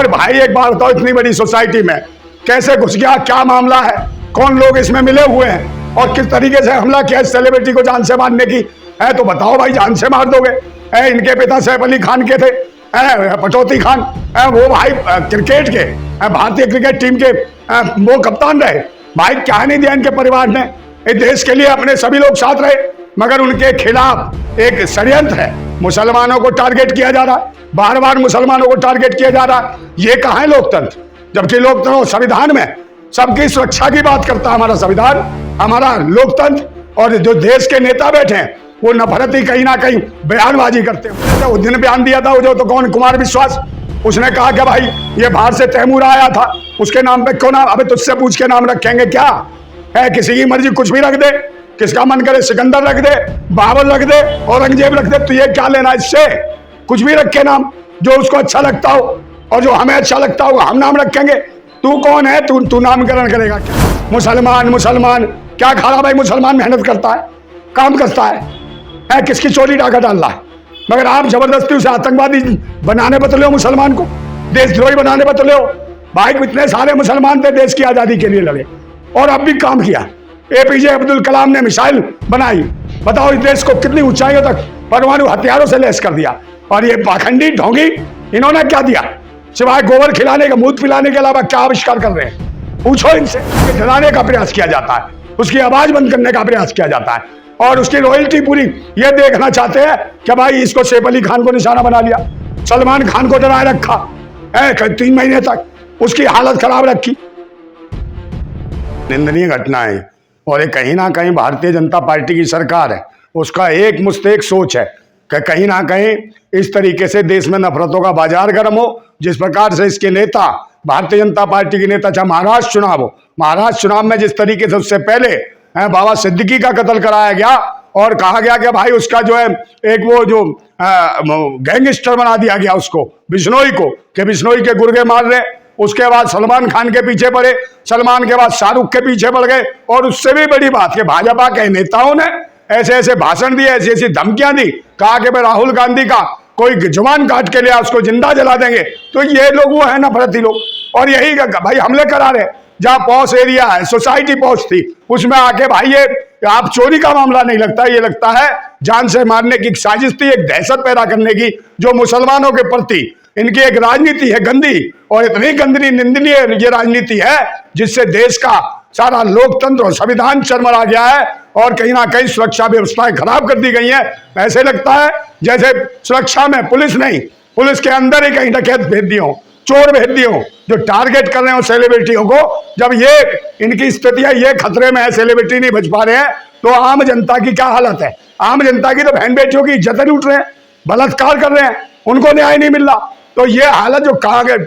और भाई एक बात बताओ, इतनी बड़ी सोसाइटी में कैसे घुस गया, क्या मामला है, कौन लोग इसमें मिले हुए हैं और किस तरीके से हमला किया इस सेलिब्रिटी को जान से मारने की है? तो बताओ भाई, जान से मार दोगे? इनके पिता सैफ अली खान के थे, पटौती खान, वो भाई क्रिकेट के, भारतीय क्रिकेट टीम के वो कप्तान रहे। भाई क्या नहीं दिया इनके परिवार ने? इस देश के लिए अपने सभी लोग साथ रहे, मगर उनके खिलाफ एक षड्यंत्र है। मुसलमानों को टारगेट किया जा रहा है, बार बार मुसलमानों को टारगेट किया जा रहा है। ये कहाँ है लोकतंत्र? जबकि लोकतंत्र संविधान में सबकी सुरक्षा की बात करता है हमारा संविधान, हमारा लोकतंत्र। और जो देश के नेता बैठे हैं वो नफरत ही कहीं ना कहीं बयानबाजी करते हैं। उस दिन बयान दिया था वो जो तो कौन, कुमार विश्वास, उसने कहा कि भाई ये बाहर से तैमूर आया था, उसके नाम पे क्यों नाम, अबे तुझसे पूछ के नाम रखेंगे क्या है? किसी की मर्जी कुछ भी रख दे, किसका मन करे सिकंदर रख दे, बाबर रख दे, औरंगजेब रख दे, तो ये क्या लेना इससे? कुछ भी रखे नाम, जो उसको अच्छा लगता हो और जो हमें अच्छा लगता हो हम नाम रखेंगे। तू कौन है? तू नामकरण करेगा क्या? मुसलमान मुसलमान क्या खा रहा भाई? मुसलमान मेहनत करता है, काम करता है, किसकी चोरी डाका डाल रहा है? मगर आप जबरदस्ती उसे आतंकवादी बनाने पर तुले हो, मुसलमान को देशद्रोही बनाने पर तुले हो। भाई इतने सारे मुसलमान थे देश की आजादी के लिए लड़े और अब भी काम किया। एपीजे अब्दुल कलाम ने मिसाइल बनाई, बताओ इस देश को कितनी ऊंचाइयों तक परमाणु हथियारों से लैस कर दिया। और ये पाखंडी ढोंगी इन्होंने क्या दिया सिवाय गोबर खिलाने का, मूत्र पिलाने के अलावा क्या आविष्कार कर रहे हैं? पूछो इनसे। डराने का प्रयास किया जाता है, उसकी आवाज बंद करने का प्रयास किया जाता है और उसकी रॉयल्टी पूरी ये देखना चाहते हैं कि भाई इसको सैफ अली खान को निशाना बना लिया, सलमान खान को डराए रखा है 3 महीने तक, उसकी हालत खराब रखी। निंदनीय घटना है और ये कहीं ना कहीं भारतीय जनता पार्टी की सरकार है, उसका एक मुस्तैक सोच है कि कहीं ना कहीं इस तरीके से देश में नफरतों का बाजार गर्म हो। जिस प्रकार से इसके नेता, भारतीय जनता पार्टी के नेता, चाहे महाराष्ट्र चुनाव हो, महाराष्ट्र चुनाव में जिस तरीके से उससे पहले बाबा सिद्दीकी का कत्ल कराया गया और कहा गया कि भाई उसका जो है एक वो जो गैंगस्टर बना दिया गया उसको, बिश्नोई को, कि बिश्नोई के गुर्गे मार रहे। उसके बाद सलमान खान के पीछे पड़े, सलमान के बाद शाहरुख के पीछे पड़ गए। और उससे भी बड़ी बात कि भाजपा के नेताओं ने ऐसे ऐसे भाषण दिए, ऐसी ऐसी धमकियां दी, कहा कि भाई राहुल गांधी का कोई जुबान काट के लिया उसको जिंदा जला देंगे। तो ये लोग वो है नफरती लोग, और यही भाई हमले करा रहे। जहाँ पॉश एरिया है, सोसाइटी पॉश थी, उसमें आके भाई ये आप चोरी का मामला नहीं लगता, ये लगता है जान से मारने की साजिश थी, एक दहशत पैदा करने की, जो मुसलमानों के प्रति इनकी एक राजनीति है गंदी, और इतनी गंदी निंदनीय ये राजनीति है जिससे देश का सारा लोकतंत्र और संविधान चरमरा गया है और कहीं ना कहीं सुरक्षा व्यवस्थाएं खराब कर दी गई हैं। ऐसे लगता है जैसे सुरक्षा में पुलिस नहीं, पुलिस के अंदर ही कहीं डकैत भेज दिए हो, चोर भेज दिए हो, जो टारगेट कर रहे हो सेलिब्रिटियों को। जब ये इनकी स्थितियां ये खतरे में है, सेलिब्रिटी नहीं बच पा रहे हैं, तो आम जनता की क्या हालत है? आम जनता की तो बहन बेटियों की इज्जत लूट रहे हैं, बलात्कार कर रहे हैं, उनको न्याय नहीं मिल रहा। तो ये हालत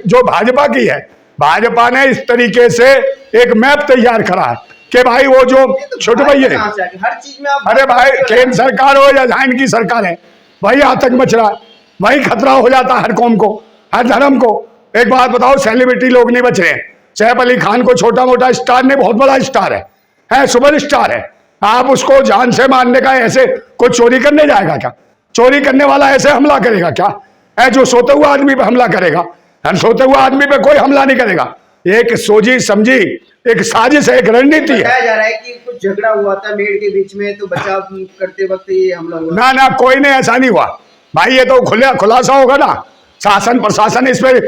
जो भाजपा की है, भाजपा ने इस तरीके से एक मैप तैयार करा है कि भाई वो जो छोटे भैया हर चीज में आप, अरे भाई केंद्र सरकार हो या जहां इनकी सरकार है, वही आतंक मच रहा है, वही खतरा हो जाता है हर कौम को, हर धर्म को। एक बात बताओ, सेलिब्रिटी लोग नहीं बच रहे। सैफ अली खान को छोटा मोटा स्टार नहीं, बहुत बड़ा स्टार है, सुपर स्टार है। आप उसको जान से मारने का, ऐसे कोई चोरी करने जाएगा क्या? चोरी करने वाला ऐसे हमला करेगा क्या? है जो सोते हुए आदमी पे हमला करेगा, सोते हुए आदमी पे कोई हमला नहीं करेगा। एक सोची समझी एक साजिश है, एक रणनीति है। बताया जा रहा है कि कुछ झगड़ा हुआ था मेड़ के बीच में, तो बचाव करते वक्त ये हमला हुआ। ना कोई नहीं, ऐसा नहीं हुआ भाई। ये तो खुलासा होगा ना, शासन प्रशासन इस पे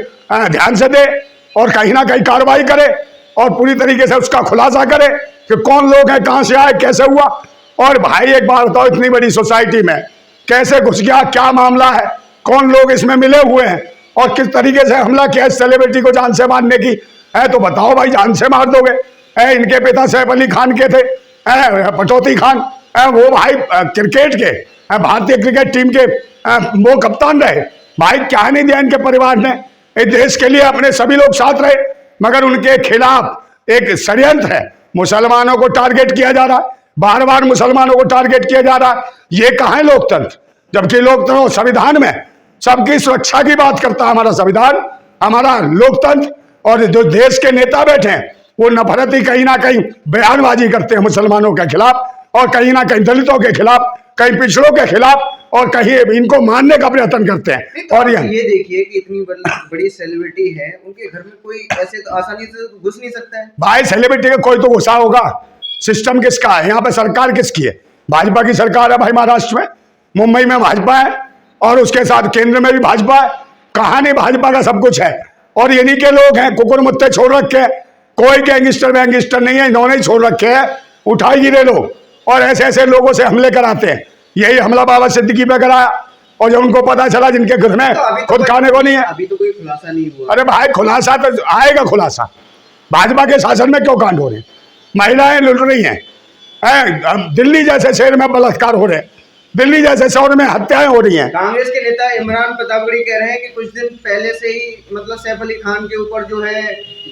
ध्यान से दे और कहीं ना कहीं कार्रवाई करे और पूरी तरीके से उसका खुलासा करे कि कौन लोग हैं, कहां से आए, कैसे हुआ। और भाई एक बात बताओ, इतनी बड़ी सोसाइटी में कैसे घुस गया, क्या मामला है, कौन लोग इसमें मिले हुए हैं और किस तरीके से हमला किया इस सेलिब्रिटी को जान से मारने की है? तो बताओ भाई, जान से मार दोगे? इनके पिता सैफ अली खान के थे, पटौती खान, वो भाई क्रिकेट के, भारतीय क्रिकेट टीम के वो कप्तान रहे। भाई क्या नहीं दिया इनके परिवार ने? इस देश के लिए अपने सभी लोग साथ रहे, मगर उनके खिलाफ एक षड्यंत्र है। मुसलमानों को टारगेट किया जा रहा है, बार बार मुसलमानों को टारगेट किया जा रहा है। ये कहाँ है लोकतंत्र? जबकि लोकतंत्र संविधान में सबकी सुरक्षा की बात करता है हमारा संविधान, हमारा लोकतंत्र। और जो देश के नेता बैठे हैं वो नफरत ही कहीं ना कहीं बयानबाजी करते हैं मुसलमानों के खिलाफ। और कहीं ना कहीं दलितों के खिलाफ, कहीं पिछड़ों के खिलाफ, और कहीं इनको मारने का प्रयत्न करते हैं। तो और ये देखिए कि इतनी बड़ी सेलिब्रिटी है, उनके घर में कोई ऐसे तो आसानी से तो घुस नहीं सकता है। भाई सेलिब्रिटी का कोई तो गुस्सा होगा। सिस्टम किसका है यहाँ पे? सरकार किसकी है? भाजपा की सरकार है भाई। महाराष्ट्र में, मुंबई में भाजपा है, और उसके साथ केंद्र में भी भाजपा है। कहानी भाजपा का सब कुछ है, और इन्हीं के लोग हैं। कुकुर मुत्ते छोड़ रखे हैं, कोई गैंगस्टर वैंगस्टर नहीं है, इन्होंने ही छोड़ रखे हैं। उठाई गिरे लोग और ऐसे ऐसे लोगों से हमले कराते हैं। यही हमला बाबा सिद्दीकी पे कराया, और जब उनको पता चला जिनके घर में खुद खाने को नहीं है। अभी तो कोई खुलासा नहीं हुआ। अरे भाई खुलासा तो आएगा। खुलासा भाजपा के शासन में क्यों कांड हो रहे हैं? महिलाएं लुट रही हैं, दिल्ली जैसे शहर में बलात्कार हो रहे हैं, दिल्ली जैसे शहर में हत्याएं हो रही हैं। कांग्रेस के नेता इमरान प्रतापगढ़ी कह रहे हैं कि कुछ दिन पहले से ही मतलब सैफ अली खान के ऊपर जो है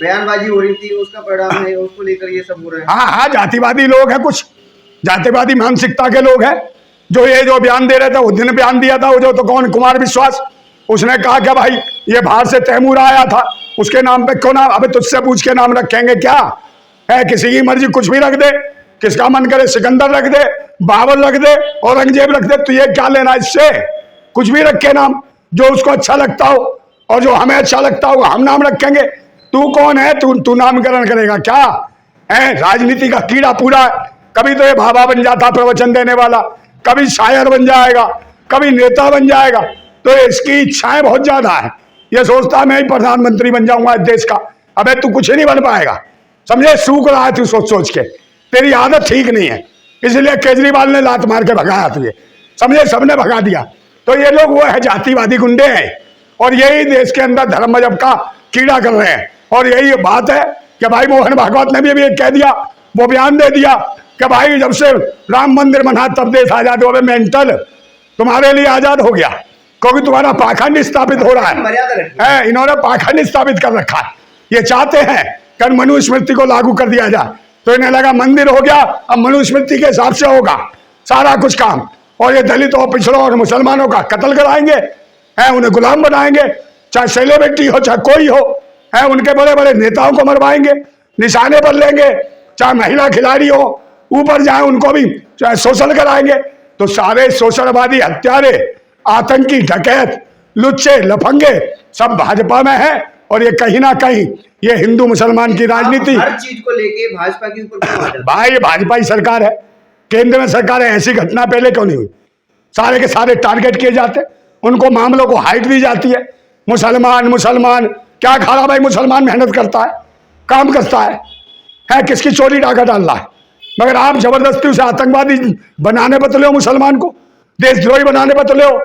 बयानबाजी हो रही थी, उसका परिणाम है, उसको लेकर ये सब हो रहा है। हाँ हाँ, जातिवादी लोग हैं, कुछ जातिवादी मानसिकता के लोग हैं, जो बयान दे रहे थे। उस दिन बयान दिया था वो जो तो कौन, कुमार विश्वास, उसने कहा कि भाई ये बाहर से तैमूर आया था, उसके नाम पे क्यों नाम? अबे तुझसे पूछ के नाम रखेंगे क्या है? किसी की मर्जी कुछ भी रख दे, किसका मन करे सिकंदर रख दे, बाबर रख दे, औरंगजेब रख दे। तो ये क्या लेना इससे? कुछ भी रखे नाम, जो उसको अच्छा लगता हो और जो हमें अच्छा लगता हो हम नाम रखेंगे। तू कौन है? तू नामकरण करेगा क्या है? राजनीति का कीड़ा पूरा। कभी तो ये भाभा बन जाता प्रवचन देने वाला, कभी शायर बन जाएगा, कभी नेता बन जाएगा। तो इसकी इच्छाएं बहुत ज्यादा है। ये सोचता मैं ही प्रधानमंत्री बन जाऊंगा इस देश का। अबे तू कुछ ही नहीं बन पाएगा, समझे? सूख रहा है तू सोच सोच के। तेरी आदत ठीक नहीं है, इसलिए केजरीवाल ने लात मार के भगाया तुझे, समझे? सबने भगा दिया। तो ये लोग वो है, जातिवादी गुंडे हैं, और यही देश के अंदर धर्म मजहब का कीड़ा कर रहे हैं। और यही बात है कि भाई मोहन भागवत ने भी अभी कह दिया, वो बयान दे दिया कि भाई जब से राम मंदिर बना तब देश आजाद हो गया। मेंटल, तुम्हारे लिए आजाद हो गया क्योंकि तुम्हारा पाखंड स्थापित हो रहा है। इन्होंने पाखंड स्थापित कर रखा है। ये चाहते हैं कि मनुस्मृति को लागू कर दिया जाए, तो इन्हें लगा मंदिर हो गया, अब मनुस्मृति के हिसाब से होगा सारा कुछ काम। और ये दलितों, पिछड़ों और मुसलमानों का कत्ल कराएंगे, उन्हें गुलाम बनाएंगे, चाहे सेलिब्रिटी हो चाहे कोई हो, उनके बड़े बड़े नेताओं को मरवाएंगे, निशाने पर लेंगे, चाहे महिला खिलाड़ी हो, ऊपर जाए उनको भी चाहे शोषण कराएंगे। तो सारे शोषणवादी, हत्यारे, आतंकी, डकैत, लुच्चे, लफंगे सब भाजपा में है। और ये कहीं ना कहीं ये हिंदू मुसलमान की राजनीति, हर चीज को लेके भाजपा के ऊपर भाई ये भाजपा ही सरकार है, केंद्र में सरकार है। ऐसी घटना पहले क्यों नहीं हुई? सारे के सारे टारगेट किए जाते, उनको मामलों को हाइट दी जाती है। मुसलमान क्या खा रहा भाई? मुसलमान मेहनत करता है, काम करता है किसकी चोरी डाका डाल रहा है, मगर आप जबरदस्ती उसे आतंकवादी बनाने पर तुले हो, मुसलमान को देशद्रोही बनाने पर तुले हो।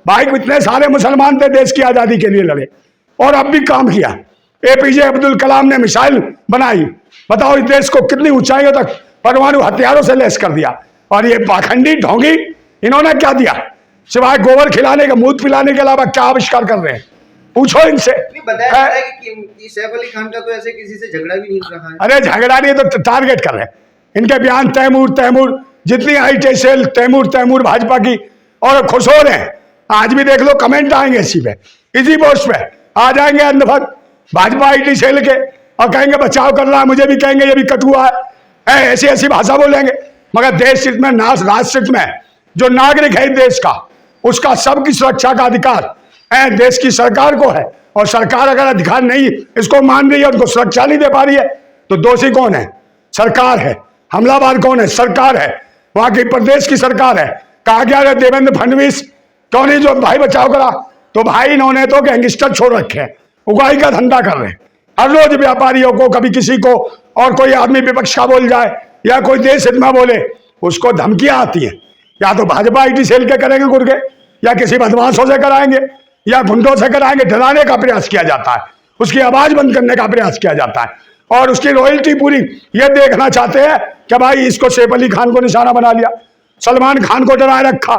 भाई इतने सारे मुसलमान थे, देश की आजादी के लिए लड़े और अब भी काम किया। एपीजे अब्दुल कलाम ने मिसाइल बनाई, बताओ इस देश को कितनी ऊंचाइयों तक परमाणु हथियारों से लैस कर दिया। और ये पाखंडी ढोंगी इन्होंने क्या दिया सिवाय गोबर खिलाने का, मूत पिलाने के अलावा क्या आविष्कार कर रहे हैं? पूछो इनसे। बताया जा रहा है कि सैफ अली खान का तो ऐसे किसी से झगड़ा भी नहीं रहा है। अरे झगड़ा नहीं, तो टारगेट कर रहे हैं। इनके बयान तैमूर जितनी आई सेल तैमूर भाजपा की, और खुश हो रहे हैं। आज भी देख लो कमेंट आएंगे इसी पे, इसी पोस्ट पे आ जाएंगे अंधभक्त भाजपा IT सेल के, और कहेंगे बचाव कर रहा है, मुझे भी कहेंगे ये भी कटुआ है, ऐसी ऐसी भाषा बोलेंगे। मगर देश हित में, राष्ट्र हित में जो नागरिक है देश का, उसका सबकी सुरक्षा का अधिकार देश की सरकार को है। और सरकार अगर अधिकार नहीं इसको मान रही है, उनको सुरक्षा नहीं दे पा रही है, तो दोषी कौन है? सरकार है। हमलावर कौन है? सरकार है। वहां की प्रदेश की सरकार है। कहा गया देवेंद्र फडणवीस क्यों नहीं जो भाई बचाव करा? तो भाई इन्होंने तो गैंगस्टर छोड़ रखे हैं, उगाई का धंधा कर रहे हैं। हर रोज व्यापारियों को, कभी किसी को, और कोई आदमी विपक्ष का बोल जाए या कोई देश हित में बोले, उसको धमकियां आती हैं। या तो भाजपा IT सेल के करेंगे गुर्गे, या किसी बदमाशों से कराएंगे, या गुंडों से कराएंगे। डराने का प्रयास किया जाता है, उसकी आवाज बंद करने का प्रयास किया जाता है, और उसकी रॉयल्टी पूरी ये देखना चाहते हैं कि भाई इसको सैफ अली खान को निशाना बना लिया, सलमान खान को डराए रखा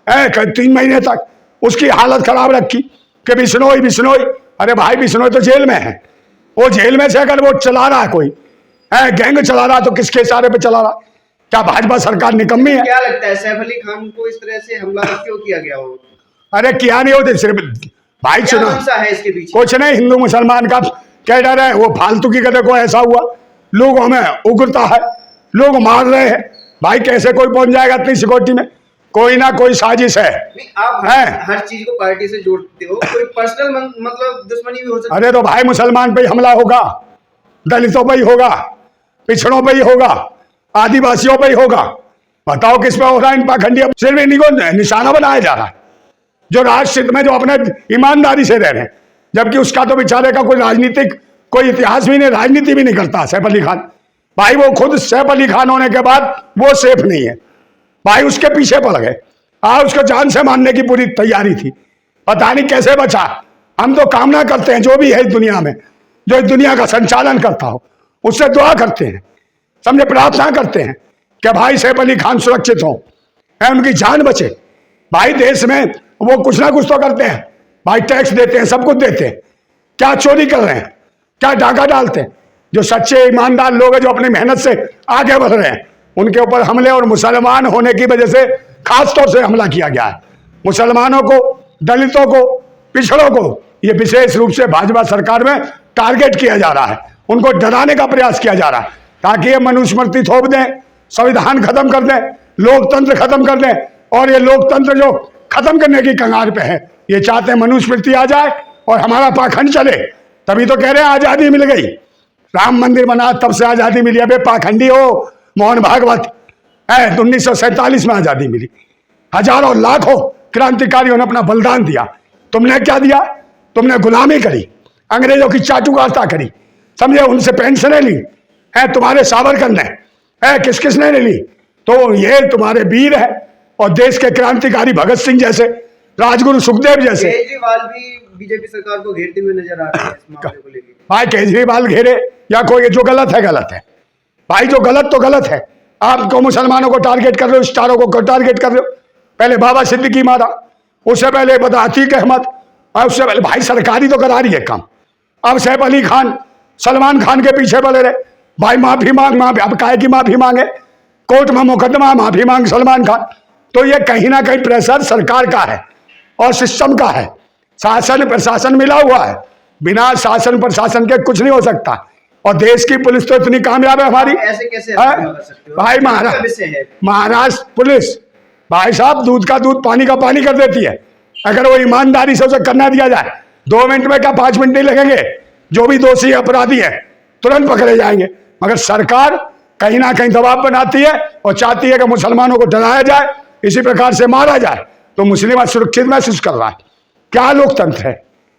3 महीने तक, उसकी हालत खराब रखी कि बिश्नोई। अरे भाई बिश्नोई तो जेल में है, वो जेल में से अगर वो चला रहा है, कोई गैंग चला रहा, तो किसके इशारे पे चला रहा? क्या भाजपा सरकार निकम्मी है? क्या लगता है सैफ अली खान को इस तरह से हमला क्यों किया गया हो? अरे किया नहीं होते, सिर्फ भाई चुना है इसके पीछे? कुछ नहीं, हिंदू मुसलमान का क्या डर है? वो फालतू की कदर को ऐसा हुआ, लोगों में उग्रता है, लोग मार रहे हैं, भाई कैसे कोई पहुंच जाएगा इतनी सिक्योरिटी में? कोई ना कोई साजिश है। नहीं, आप हर चीज को पार्टी से जोड़ते हो, कोई पर्सनल मतलब दुश्मनी भी हो सकती है। अरे तो भाई मुसलमान पे ही हमला होगा, दलितों पे ही होगा, पिछड़ों पे ही होगा, आदिवासियों पे ही होगा। बताओ किस पे हो रहा है? इन पाखंडियों सिर्फ इन्हीं को निशाना बनाया जा रहा है, जो राष्ट्र में जो अपने ईमानदारी से रह रहे हैं, जबकि उसका तो बेचारे का कोई राजनीतिक कोई इतिहास भी नहीं, राजनीति भी नहीं करता सैफ अली खान। भाई वो खुद सैफ अली खान होने के बाद वो सेफ नहीं है भाई, उसके पीछे पड़ गए। उसको जान से मारने की पूरी तैयारी थी, पता नहीं कैसे बचा। हम तो कामना करते हैं जो भी है इस दुनिया में, जो इस दुनिया का संचालन करता हो, उससे दुआ करते हैं, समझे, प्रार्थना करते हैं कि भाई सैफ अली खान सुरक्षित हो, उनकी जान बचे। भाई देश में वो कुछ ना कुछ तो करते हैं भाई, टैक्स देते हैं, सब कुछ देते हैं, क्या चोरी कर रहे हैं, क्या डाका डालते हैं? जो सच्चे ईमानदार लोग हैं, जो अपनी मेहनत से आगे बढ़ रहे हैं, उनके ऊपर हमले, और मुसलमान होने की वजह से खास तौर से हमला किया गया है। मुसलमानों को, दलितों को, पिछड़ों को ये विशेष रूप से भाजपा सरकार में टारगेट किया जा रहा है, उनको डराने का प्रयास किया जा रहा है, ताकि ये मनुस्मृति थोप दें, संविधान खत्म कर दें, लोकतंत्र खत्म कर दें। और ये लोकतंत्र जो खत्म करने की कगार पे है, ये चाहते हैं मनुस्मृति आ जाए और हमारा पाखंड चले। तभी तो कह रहे हैं आजादी मिल गई, राम मंदिर बना तब से आजादी मिली। अबे पाखंडी हो मोहन भागवत है, 1947 में आजादी मिली, हजारों लाखों क्रांतिकारियों ने अपना बलिदान दिया। तुमने क्या दिया? तुमने गुलामी करी, अंग्रेजों की चाटुकारिता करी, समझे, उनसे पेंशनें ली है, तुम्हारे सावरकर ने है, किस किसने नहीं ली? तो ये तुम्हारे वीर है, और देश के क्रांतिकारी भगत सिंह जैसे, राजगुरु सुखदेव जैसे। केजरीवाल भी बीजेपी सरकार को घेरते हुए नजर आ रहे हैं इस मामले को लेकर। भाई केजरीवाल घेरे या कोई, जो गलत है गलत है भाई, जो गलत तो गलत है। आपको मुसलमानों को टारगेट कर रहे हो, स्टारों को टारगेट कर रहे हो। पहले बाबा सिद्दीकी मारा, उससे पहले बता अतीक अहमद, और उससे पहले भाई सरकारी तो करा रही है काम। अब सैफ अली खान सलमान खान के पीछे पड़े रहे, भाई माफी मांग, अब काहे की माफी मांगे, कोर्ट में मुकदमा, माफी मांग सलमान खान। तो ये कहीं ना कहीं प्रेशर सरकार का है और सिस्टम का है, शासन प्रशासन मिला हुआ है, बिना शासन प्रशासन के कुछ नहीं हो सकता। और देश की पुलिस तो इतनी कामयाब है हमारी। ऐसे कैसे भाई महाराष्ट्र पुलिस भाई साहब दूध का दूध पानी का पानी कर देती है, अगर वो ईमानदारी से उसे करना दिया जाए। 2 मिनट में क्या 5 मिनट नहीं लगेंगे, जो भी दोषी अपराधी है तुरंत पकड़े जाएंगे। मगर सरकार कहीं ना कहीं दबाव बनाती है और चाहती है कि मुसलमानों को डराया जाए, इसी प्रकार से मारा जाए। तो मुस्लिम सुरक्षित महसूस कर रहा है। क्या लोकतंत्र है,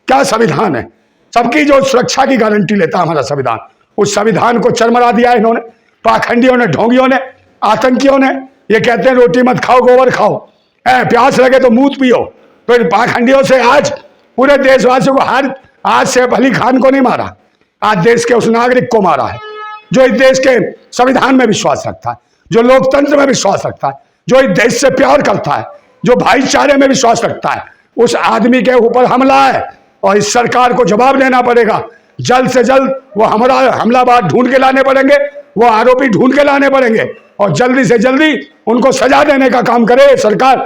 क्या संविधान है? सबकी जो सुरक्षा की गारंटी लेता है हमारा संविधान, उस संविधान को चरमरा दिया इन्होंने, पाखंडियों ने, ढोंगियों ने, आतंकियों ने। ये कहते हैं रोटी मत खाओ गोबर खाओ, प्यास लगे तो मूत पियो। तो इन पाखंडियों से आज पूरे देशवासियों को, आज सैफ अली खान को नहीं मारा, आज देश के उस नागरिक को मारा है जो इस देश के संविधान में विश्वास रखता है, जो लोकतंत्र में विश्वास रखता है, जो इस देश से प्यार करता है, जो भाईचारे में विश्वास रखता है। उस आदमी के ऊपर हमला है और इस सरकार को जवाब देना पड़ेगा। जल्द से जल्द वो हमारा हमलावर ढूंढ के लाने पड़ेंगे, वो आरोपी ढूंढ के लाने पड़ेंगे, और जल्दी से जल्दी उनको सजा देने का काम करे सरकार।